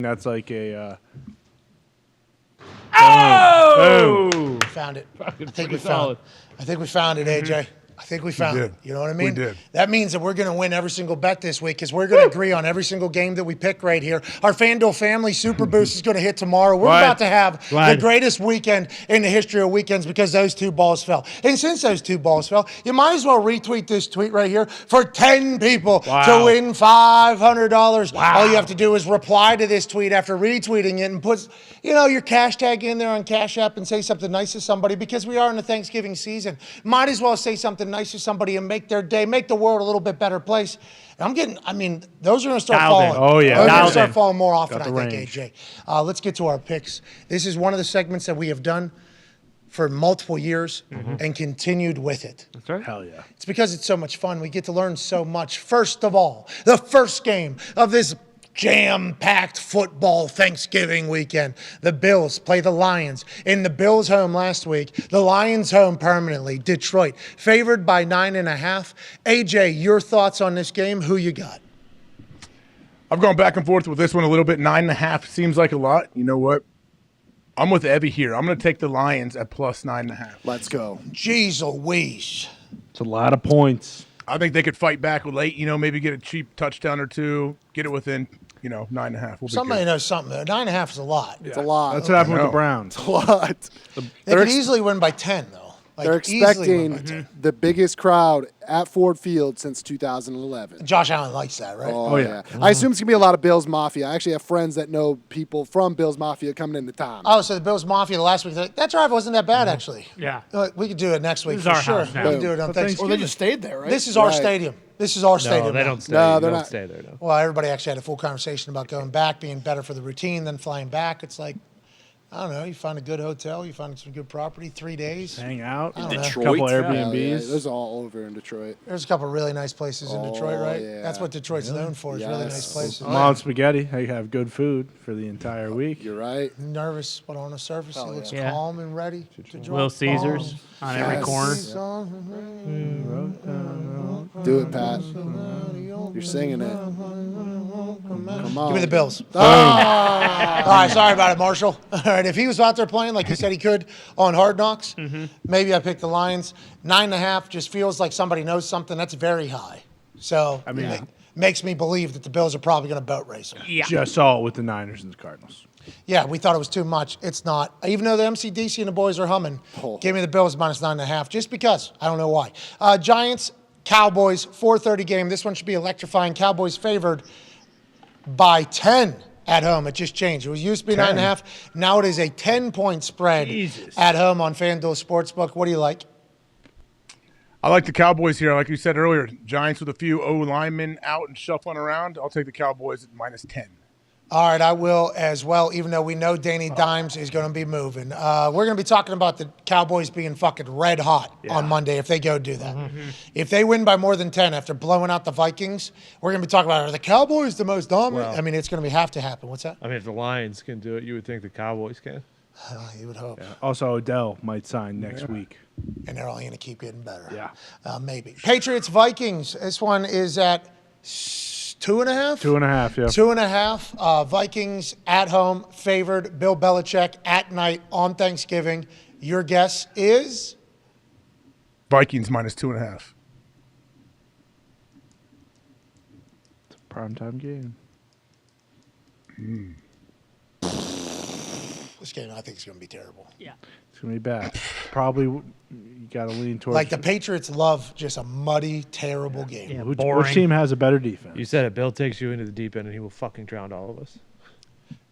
That's like a. Oh! Found it. I think we found it, AJ. I think we found it. You know what I mean? We did. That means that we're going to win every single bet this week because we're going to agree on every single game that we pick right here. Our FanDuel Family Super Boost is going to hit tomorrow. We're about to have the greatest weekend in the history of weekends because those two balls fell. And since those two balls fell, you might as well retweet this tweet right here for 10 people to win $500. All you have to do is reply to this tweet after retweeting it and put, your cash tag in there on Cash App and say something nice to somebody because we are in the Thanksgiving season. Might as well say something nice to somebody and make their day, make the world a little bit better place. And those are going to start falling. Oh, yeah. Those are going to start falling more often, I think, AJ. Let's get to our picks. This is one of the segments that we have done for multiple years and continued with it. That's right. Hell yeah. It's because it's so much fun. We get to learn so much. First of all, the first game of this jam-packed football Thanksgiving weekend. The Bills play the Lions. In the Bills' home last week, the Lions' home permanently. Detroit, favored by 9.5. AJ, your thoughts on this game? Who you got? I've gone back and forth with this one a little bit. 9.5 seems like a lot. You know what? I'm with Evie here. I'm going to take the Lions at plus 9.5. Let's go. Jeez Louise. It's a lot of points. I think they could fight back late, maybe get a cheap touchdown or two, get it within, 9.5. Somebody knows something. 9.5 is a lot. It's a lot. That's what happened with the Browns. It's a lot. They could easily win by 10, though. They're expecting the biggest crowd at Ford Field since 2011. Josh Allen likes that, right? Oh yeah. I assume it's going to be a lot of Bills Mafia. I actually have friends that know people from Bills Mafia coming into town. Oh, so the Bills Mafia last week, that drive wasn't that bad, actually. Yeah. We could do it next week for our sure. house We now. can do it on Thanksgiving. Or they just stayed there, right? This is our stadium. This is our stadium. No, they now. don't stay. No, they they're don't not. stay there. No. Well, everybody actually had a full conversation about going back, being better for the routine than flying back. It's like, I don't know, you find a good hotel, you find some good property, 3 days. Hang out. I don't know. A couple Airbnbs. Yeah, there's all over in Detroit. There's a couple really nice places in Detroit, right? yeah. That's what Detroit's known for, is really nice places. Mom Spaghetti. They have good food for the entire week. You're right. Nervous, but on the surface, he looks yeah. calm and ready to drop Little Caesars bombs. on every corner. Do it, Pat. You're singing it. Come on. Give me the Bills. All right, sorry about it, Marshall. All right, if he was out there playing like he said he could on Hard Knocks, maybe I picked the Lions. 9.5 just feels like somebody knows something. That's very high. So it makes me believe that the Bills are probably going to boat race them. Yeah. Just saw it with the Niners and the Cardinals. Yeah, we thought it was too much. It's not. Even though the MCDC and the boys are humming, give me the Bills minus 9.5 just because. I don't know why. Giants, Cowboys, 4:30 game. This one should be electrifying. Cowboys favored by 10 at home. It just changed. It was used to be 9.5. Now it is a 10-point spread at home on FanDuel Sportsbook. What do you like? I like the Cowboys here. Like you said earlier, Giants with a few O linemen out and shuffling around. I'll take the Cowboys at minus 10. All right, I will as well, even though we know Danny Dimes is going to be moving. We're going to be talking about the Cowboys being fucking red hot on Monday if they go do that. If they win by more than 10 after blowing out the Vikings, we're going to be talking about, are the Cowboys the most dominant? Well, it's going to have to happen. What's that? I mean, if the Lions can do it, you would think the Cowboys can. You would hope. Yeah. Also, Odell might sign next week. And they're only going to keep getting better. Yeah. Maybe. Patriots, Vikings. This one is at 2.5? 2.5, yeah. 2.5. Vikings at home, favored. Bill Belichick at night on Thanksgiving. Your guess is? Vikings minus 2.5. It's a primetime game. This game, I think, is going to be terrible. Yeah. It's going to be bad. Probably you got to lean towards. Like the Patriots love just a muddy, terrible game. Yeah, which team has a better defense? You said it. Bill takes you into the deep end, and he will fucking drown all of us.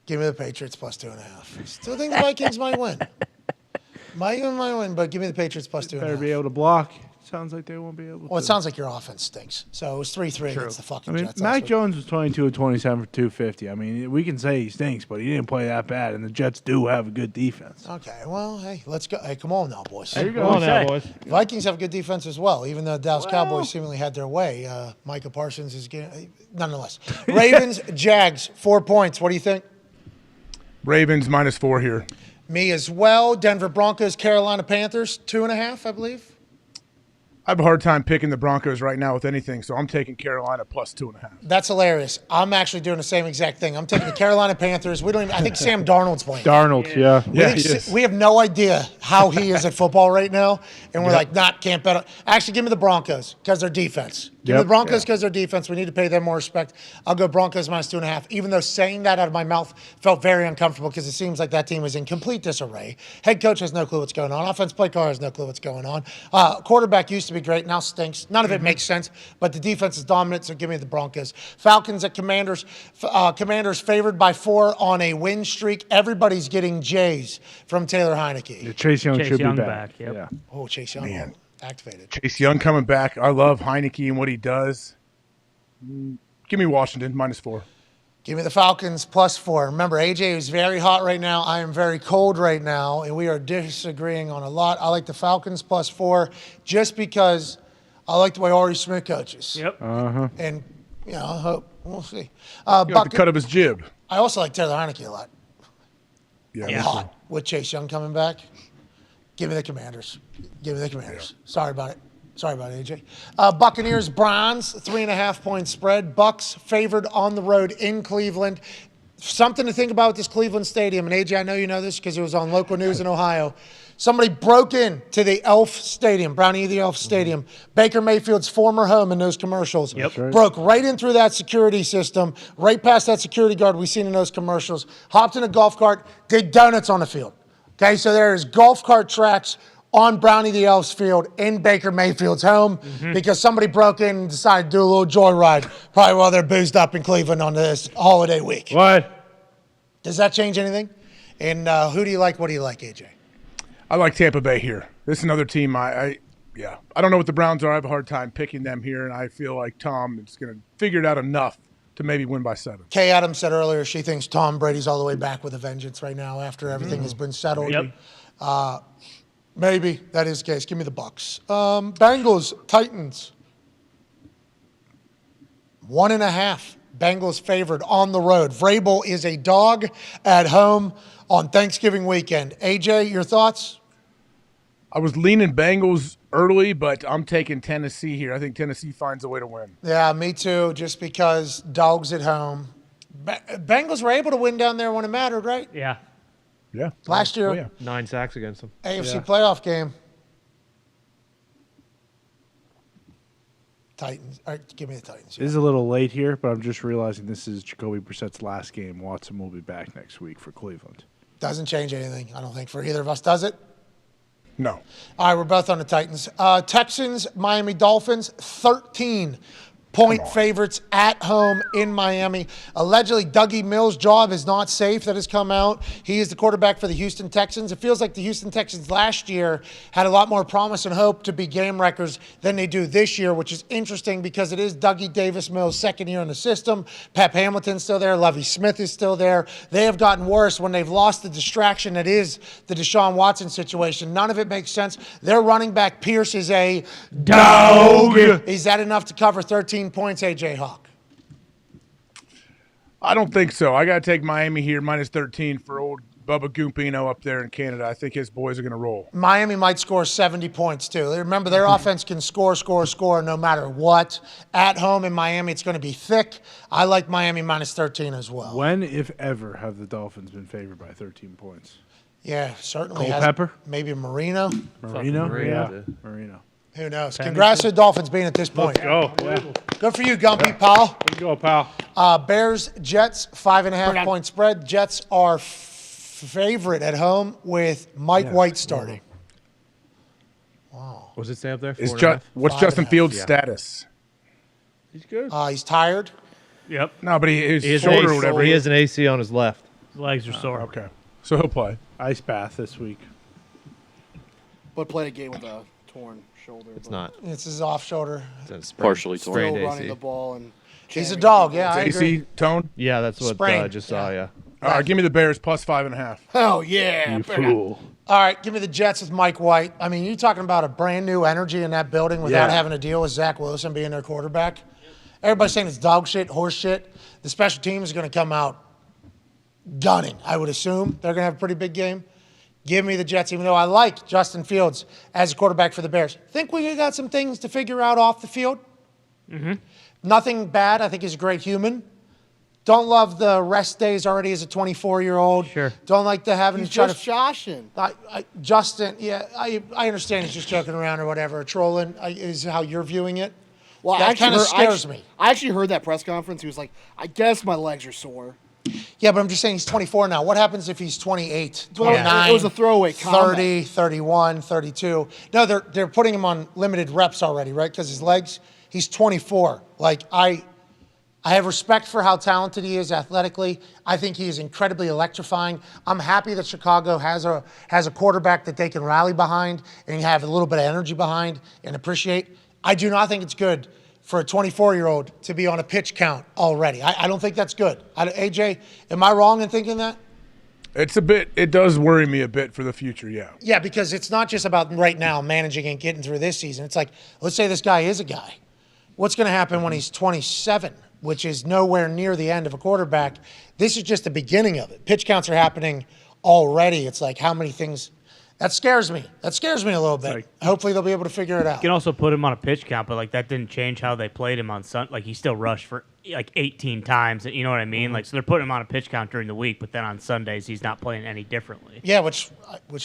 Give me the Patriots plus 2.5. Still think the Vikings might win. Might win, but give me the Patriots plus 2.5. Better be able to block. Sounds like they won't be able to. Well, it sounds like your offense stinks. So it was 3-3 against the fucking Jets. Mac Jones was 22 of 27 for 250. I mean, we can say he stinks, but he didn't play that bad, and the Jets do have a good defense. Okay, well, hey, let's go. Hey, come on now, boys. There you go. Come on now, boys. Vikings have a good defense as well, even though the Dallas Cowboys seemingly had their way. Micah Parsons is getting, nonetheless. Ravens, Jags, 4 points. What do you think? Ravens minus 4 here. Me as well. Denver Broncos, Carolina Panthers, 2.5, I believe. I have a hard time picking the Broncos right now with anything, so I'm taking Carolina plus 2.5. That's hilarious. I'm actually doing the same exact thing. I'm taking the Carolina Panthers. We don't even, I think Sam Darnold's playing. Darnold, yeah. We have no idea how he is at football right now, and we're like, can't bet. Actually, give me the Broncos because their defense. Give me the Broncos because their defense. We need to pay them more respect. I'll go Broncos minus 2.5, even though saying that out of my mouth felt very uncomfortable because it seems like that team is in complete disarray. Head coach has no clue what's going on. Offense play caller has no clue what's going on. Quarterback used to be great, now stinks. None of it makes sense, but the defense is dominant, so give me the Broncos. Falcons at Commanders. Commanders favored by 4 on a win streak. Everybody's getting J's from Taylor Heineke. Yeah, Chase Young should Young be back. yep. Yeah. Oh, Chase Young activated. Chase Young coming back. I love Heineke and what he does. Give me Washington minus 4. Give me the Falcons plus 4. Remember, AJ is very hot right now. I am very cold right now, and we are disagreeing on a lot. I like the Falcons plus 4 just because I like the way Ari Smith coaches. Yep. And, I hope. We'll see. You have to cut up his jib. I also like Taylor Heineke a lot. Yeah. Hot with Chase Young coming back. Give me the Commanders. Give me the Commanders. Sorry about it. Sorry about it, AJ. Buccaneers, Browns, 3.5-point spread. Bucks favored on the road in Cleveland. Something to think about with this Cleveland Stadium. And AJ, I know you know this because it was on local news in Ohio. Somebody broke into the Elf Stadium, Brownie the Elf Stadium, Baker Mayfield's former home in those commercials. Yep. That's right. Broke right in through that security system, right past that security guard we've seen in those commercials, hopped in a golf cart, did donuts on the field. Okay, so there's golf cart tracks on Brownie the Elf's field in Baker Mayfield's home because somebody broke in and decided to do a little joyride, probably while they're boozed up in Cleveland on this holiday week. What? Does that change anything? And who do you like? What do you like, AJ? I like Tampa Bay here. This is another team I don't know what the Browns are. I have a hard time picking them here, and I feel like Tom is going to figure it out enough to maybe win by 7. Kay Adams said earlier she thinks Tom Brady's all the way back with a vengeance right now after everything has been settled. Yep. Maybe that is the case. Give me the Bucks. Bengals, Titans. 1.5. Bengals favored on the road. Vrabel is a dog at home on Thanksgiving weekend. AJ, your thoughts? I was leaning Bengals early, but I'm taking Tennessee here. I think Tennessee finds a way to win. Yeah, me too, just because dogs at home. Bengals were able to win down there when it mattered, right? Yeah. Yeah. Last year. Oh, yeah. 9 sacks against them. AFC playoff game. Titans. All right, give me the Titans. It is a little late here, but I'm just realizing this is Jacoby Brissett's last game. Watson will be back next week for Cleveland. Doesn't change anything, I don't think, for either of us, does it? No. All right, we're both on the Titans. Texans, Miami Dolphins, 13-point favorites at home in Miami. Allegedly, Dougie Mills' job is not safe. That has come out. He is the quarterback for the Houston Texans. It feels like the Houston Texans last year had a lot more promise and hope to be game wreckers than they do this year, which is interesting because it is Dougie Davis Mills' second year in the system. Pep Hamilton's still there. Lovie Smith is still there. They have gotten worse when they've lost the distraction that is the Deshaun Watson situation. None of it makes sense. Their running back, Pierce, is a dog. Is that enough to cover 13 points, AJ Hawk? I don't think so. I got to take Miami here, minus 13 for old Bubba Gumpino up there in Canada. I think his boys are going to roll. Miami might score 70 points, too. Remember, their offense can score no matter what. At home in Miami, it's going to be thick. I like Miami minus 13 as well. When, if ever, have the Dolphins been favored by 13 points? Yeah, certainly. Culpepper? Maybe Marino. Marino? Marino. Yeah, Marino. Who knows? Congrats to the Dolphins being at this point. Go. Yeah. Good for you, Gumpy, pal. Let's go, pal. Bears, Jets, 5.5-point spread. Jets are favorite at home with Mike White starting. What does it say up there? Is 4.5? what's 5.5, Justin Fields' yeah. status? He's good. He's tired. Yep. No, but his He has shoulder or an whatever. He has an AC on his left. His legs are sore. Okay. So he'll play. Ice bath this week. But played a game with a torn shoulder. It's but not. It's his off shoulder. It's a sprained- Partially Still torn. sprained running AC. the ball and. He's a jamming dog, people. yeah. I agree. AC tone. Yeah, that's what I Sprained, just saw, yeah. All right, give me the Bears plus 5.5. Oh yeah. You fool. All right, give me the Jets with Mike White. I mean, you're talking about a brand new energy in that building without Yeah. having to deal with Zach Wilson being their quarterback. Everybody's saying it's dog shit, horse shit. The special team is going to come out gunning, I would assume. They're going to have a pretty big game. Give me the Jets, even though I like Justin Fields as a quarterback for the Bears. Think we got some things to figure out off the field. Nothing bad. I think he's a great human. Don't love the rest days already as a 24-year-old. Sure. Don't like to having He's to try just to. joshing. Justin, yeah, I understand he's just joking around or whatever. Trolling is how you're viewing it. Well, That kinda scares me. I actually heard that press conference. He was like, I guess my legs are sore. Yeah, but I'm just saying he's 24 now. What happens if he's 28, Well, 29, it was a throwaway 30, 31, 32? No, they're putting him on limited reps already, right? Because his legs, he's 24. Like, I have respect for how talented he is athletically. I think he is incredibly electrifying. I'm happy that Chicago has a quarterback that they can rally behind and have a little bit of energy behind and appreciate. I do not think it's good for a 24-year-old to be on a pitch count already. I don't think that's good. AJ, am I wrong in thinking that? It does worry me a bit for the future, yeah. Yeah, because it's not just about right now managing and getting through this season. It's like, let's say this guy is a guy. What's going to happen when he's 27, which is nowhere near the end of a quarterback? This is just the beginning of it. Pitch counts are happening already. It's like how many things. That scares me. That scares me a little bit. Hopefully they'll be able to figure it out. You can also put him on a pitch count, but like that didn't change how they played him on Sunday. Like he still rushed for like 18 times. You know what I mean? Like so they're putting him on a pitch count during the week, but then on Sundays he's not playing any differently. Yeah, which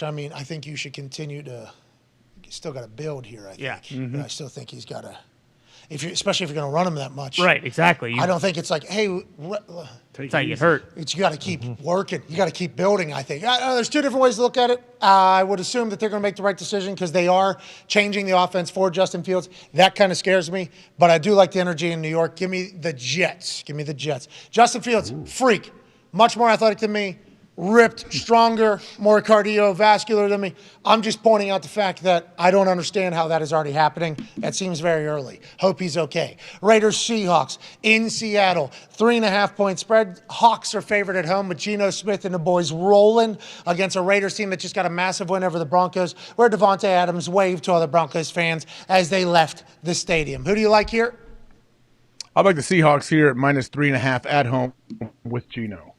I mean, I think you should continue to. You still got to build here. I think. Yeah. I still think he's got to. Especially if you're going to run him that much. Right. Exactly. I don't think it's like, hey, That's how you get hurt. you got to keep working. You got to keep building, I think. There's two different ways to look at it. I would assume that they're going to make the right decision because they are changing the offense for Justin Fields. That kind of scares me. But I do like the energy in New York. Give me the Jets. Give me the Jets. Justin Fields, freak. Much more athletic than me. Ripped, stronger, more cardiovascular than me. I'm just pointing out the fact that I don't understand how that is already happening. That seems very early. Hope he's okay. Raiders, Seahawks in Seattle. 3.5-point spread. Hawks are favored at home with Geno Smith and the boys rolling against a Raiders team that just got a massive win over the Broncos, where Devontae Adams waved to other Broncos fans as they left the stadium. Who do you like here? I like the Seahawks here at -3.5 at home with Geno.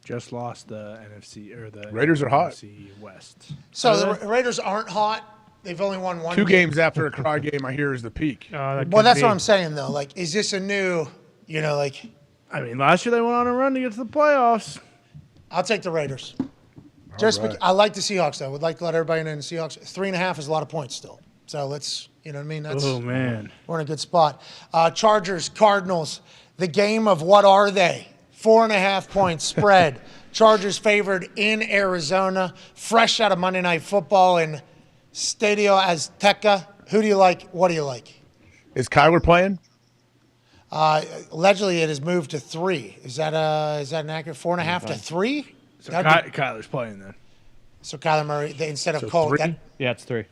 Just lost the NFC or the Raiders are hot. NFC West. So the Raiders aren't hot. They've only won one Two games after a cry game, I hear, is the peak. Well, that's what I'm saying, though. Like, is this a new, like... I mean, last year they went on a run to get to the playoffs. I'll take the Raiders. Right. I like the Seahawks, though. Would like to let everybody know the Seahawks. 3.5 is a lot of points still. So let's, you know what I mean? Oh, man. We're in a good spot. Chargers, Cardinals. The game of what are they? 4.5-point spread. Chargers favored in Arizona. Fresh out of Monday Night Football in Stadio Azteca. Who do you like? What do you like? Is Kyler playing? Allegedly, it has moved to 3. Is that an accurate 4.5 to 3? So Kyler's playing then. So Kyler Murray instead of Cole. Yeah, it's 3.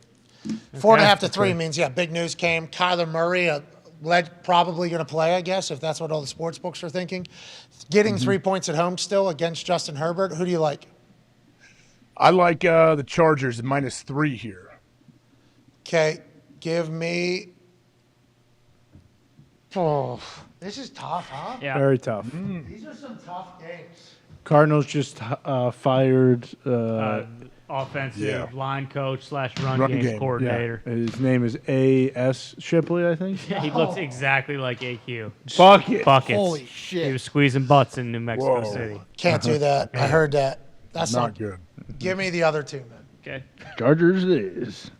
4.5 to 3 means big news came. Kyler Murray, probably going to play, I guess, if that's what all the sports books are thinking. Getting 3 points at home still against Justin Herbert. Who do you like? I like the Chargers at -3 here. Okay, give me. Oh, this is tough, huh? Yeah. Very tough. These are some tough games. Cardinals just fired. Offensive line coach / run Run game game, coordinator. His name is A.S. Shipley, I think. He looks exactly like AQ. Bucket. Buckets. Holy He shit. was squeezing butts in New Mexico Whoa. City. Can't do that. I heard that. That's Not good. Give me the other two, man. Okay. Chargers it is.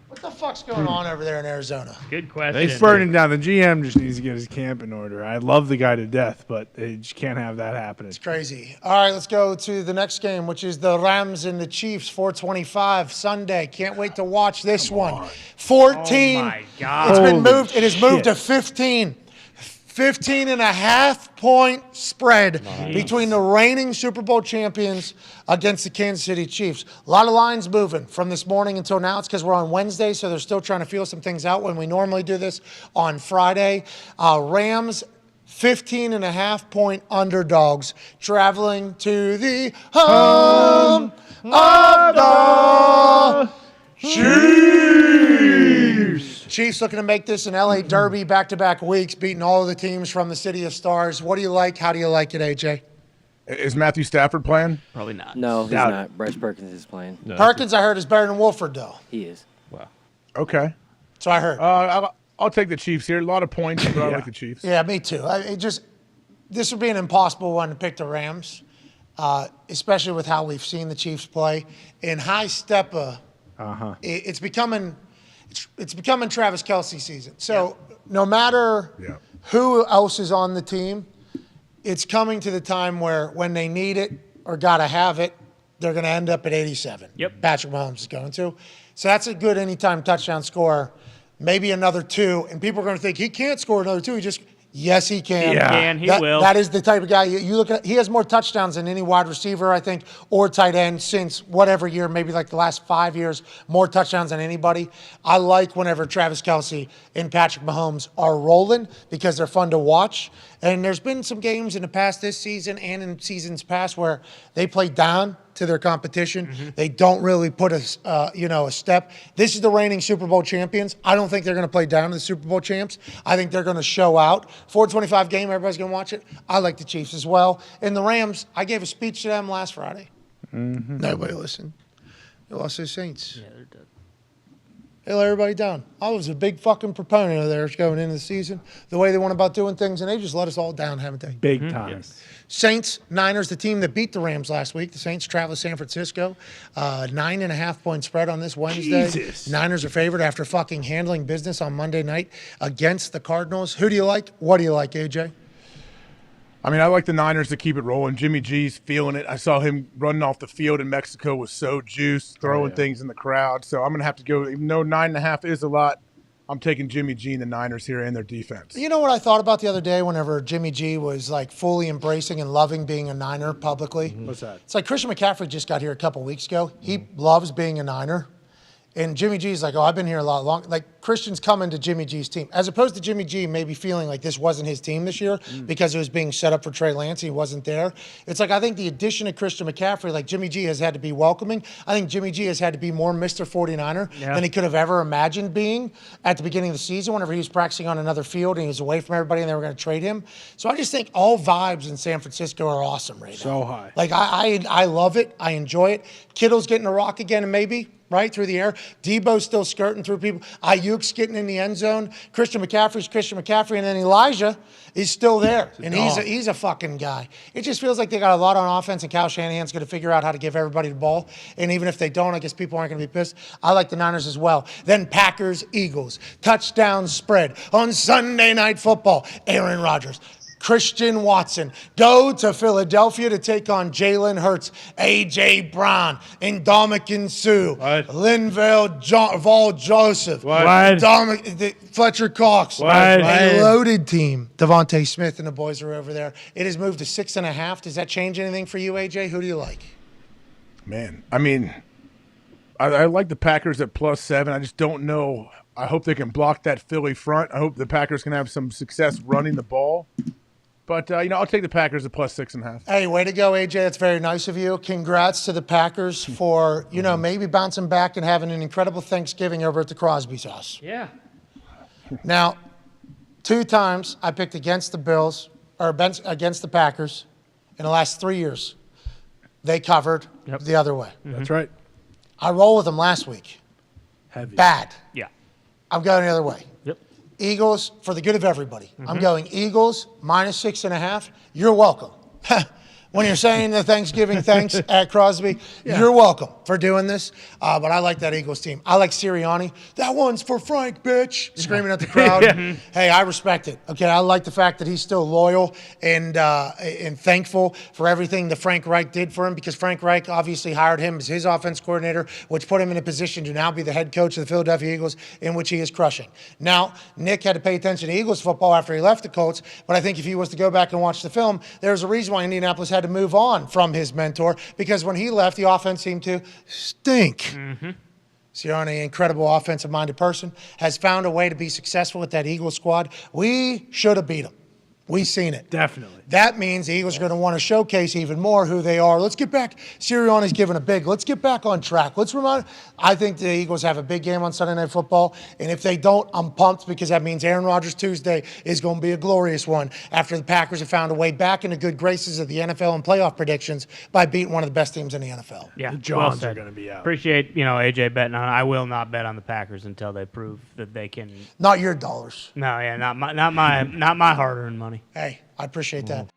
What the fuck's going on over there in Arizona? Good question. They burning down. The GM just needs to get his camp in order. I love the guy to death, but they just can't have that happening. Crazy. All right, let's go to the next game, which is the Rams and the Chiefs, 4:25 Sunday. Can't wait to watch this one. 14. Oh my God. It's been Holy moved. It has moved to shit. 15. 15.5-point spread between the reigning Super Bowl champions against the Kansas City Chiefs. A lot of lines moving from this morning until now. It's because we're on Wednesday, so they're still trying to feel some things out when we normally do this on Friday. Rams 15.5-point underdogs traveling to the home of the Chiefs. Chiefs looking to make this an LA Derby back-to-back weeks, beating all of the teams from the City of Stars. What do you like? How do you like it, AJ? Is Matthew Stafford playing? Probably not. No, he's Doubt not. Bryce Perkins is playing. No. Perkins, I heard, is better than Wolford, though. He is. Wow. Okay. So I heard. I'll take the Chiefs here. A lot of points, but I like the Chiefs. Yeah, me too. This would be an impossible one to pick the Rams, especially with how we've seen the Chiefs play. In high step, it's becoming Travis Kelce season. So no matter who else is on the team, it's coming to the time where when they need it or gotta have it, they're going to end up at 87. Yep. Patrick Mahomes is going to. So that's a good anytime touchdown score. Maybe another 2, and people are going to think he can't score another 2. Yes, he can. He can. He will. That is the type of guy you look at. He has more touchdowns than any wide receiver, I think, or tight end since whatever year, maybe like the last 5 years, more touchdowns than anybody. I like whenever Travis Kelce and Patrick Mahomes are rolling because they're fun to watch. And there's been some games in the past this season and in seasons past where they play down to their competition. They don't really put a step. This is the reigning Super Bowl champions. I don't think they're going to play down to the Super Bowl champs. I think they're going to show out. 425 game, everybody's going to watch it. I like the Chiefs as well. And the Rams, I gave a speech to them last Friday. Nobody listened. They lost to the Saints. Yeah, they're dead. They let everybody down. I was a big fucking proponent of theirs going into the season, the way they went about doing things, and they just let us all down, haven't they? Big time. Yes. Saints, Niners, the team that beat the Rams last week. The Saints travel to San Francisco. 9.5 point spread on this Wednesday. Jesus. Niners are favored after fucking handling business on Monday night against the Cardinals. Who do you like? What do you like, AJ? I mean, I like the Niners to keep it rolling. Jimmy G's feeling it. I saw him running off the field in Mexico was so juiced, throwing things in the crowd. So I'm going to have to go, even though 9.5 is a lot, I'm taking Jimmy G and the Niners here and their defense. You know what I thought about the other day whenever Jimmy G was like fully embracing and loving being a Niner publicly? What's that? It's like Christian McCaffrey just got here a couple weeks ago. He loves being a Niner. And Jimmy G's like, oh, I've been here a lot longer. Like, Christian's coming to Jimmy G's team. As opposed to Jimmy G maybe feeling like this wasn't his team this year because it was being set up for Trey Lance. He wasn't there. It's like, I think the addition of Christian McCaffrey, like Jimmy G has had to be welcoming. I think Jimmy G has had to be more Mr. 49er than he could have ever imagined being at the beginning of the season whenever he was practicing on another field and he was away from everybody and they were going to trade him. So I just think all vibes in San Francisco are awesome right now. So high. Like, I love it. I enjoy it. Kittle's getting a rock again and maybe. Right through the air. Debo's still skirting through people. Ayuk's getting in the end zone. Christian McCaffrey's Christian McCaffrey, and then Elijah is still there, and he's a fucking guy. It just feels like they got a lot on offense, and Kyle Shanahan's going to figure out how to give everybody the ball. And even if they don't, I guess people aren't going to be pissed. I like the Niners as well. Then Packers, Eagles, touchdown spread on Sunday Night Football. Aaron Rodgers. Christian Watson go to Philadelphia to take on Jalen Hurts, A.J. Brown, Ndamukong Suh, Linval Vol Joseph, Fletcher Cox. A loaded team. Devontae Smith and the boys are over there. It has moved to 6.5. Does that change anything for you, A.J.? Who do you like? Man, I mean, I like the Packers at +7. I just don't know. I hope they can block that Philly front. I hope the Packers can have some success running the ball. But, I'll take the Packers at +6.5. Hey, way to go, AJ. That's very nice of you. Congrats to the Packers for, maybe bouncing back and having an incredible Thanksgiving over at the Crosby's house. Yeah. Now, 2 times I picked against the Bills or against the Packers in the last 3 years. They covered the other way. That's right. I rolled with them last week. Heavy. Bad. Yeah. I'm going the other way. Yep. Eagles, for the good of everybody. I'm going Eagles -6.5. You're welcome. When you're saying the Thanksgiving thanks at Crosby, you're welcome for doing this. But I like that Eagles team. I like Sirianni. That one's for Frank, bitch. Screaming at the crowd. Hey, I respect it. Okay, I like the fact that he's still loyal and thankful for everything that Frank Reich did for him because Frank Reich obviously hired him as his offense coordinator, which put him in a position to now be the head coach of the Philadelphia Eagles, in which he is crushing. Now, Nick had to pay attention to Eagles football after he left the Colts, but I think if he was to go back and watch the film, there's a reason why Indianapolis had to move on from his mentor because when he left, the offense seemed to stink. Sirianni, incredible offensive-minded person, has found a way to be successful with that Eagles squad. We should have beat them. We've seen it. Definitely. That means the Eagles are going to want to showcase even more who they are. Let's get back. Sirianni's given a big. Let's get back on track. I think the Eagles have a big game on Sunday Night Football, and if they don't, I'm pumped because that means Aaron Rodgers Tuesday is going to be a glorious one after the Packers have found a way back into good graces of the NFL and playoff predictions by beating one of the best teams in the NFL. Yeah, The Johns well are going to be out. Appreciate AJ betting on it. I will not bet on the Packers until they prove that they can. Not your dollars. No, yeah, not my hard-earned money. Hey, I appreciate that.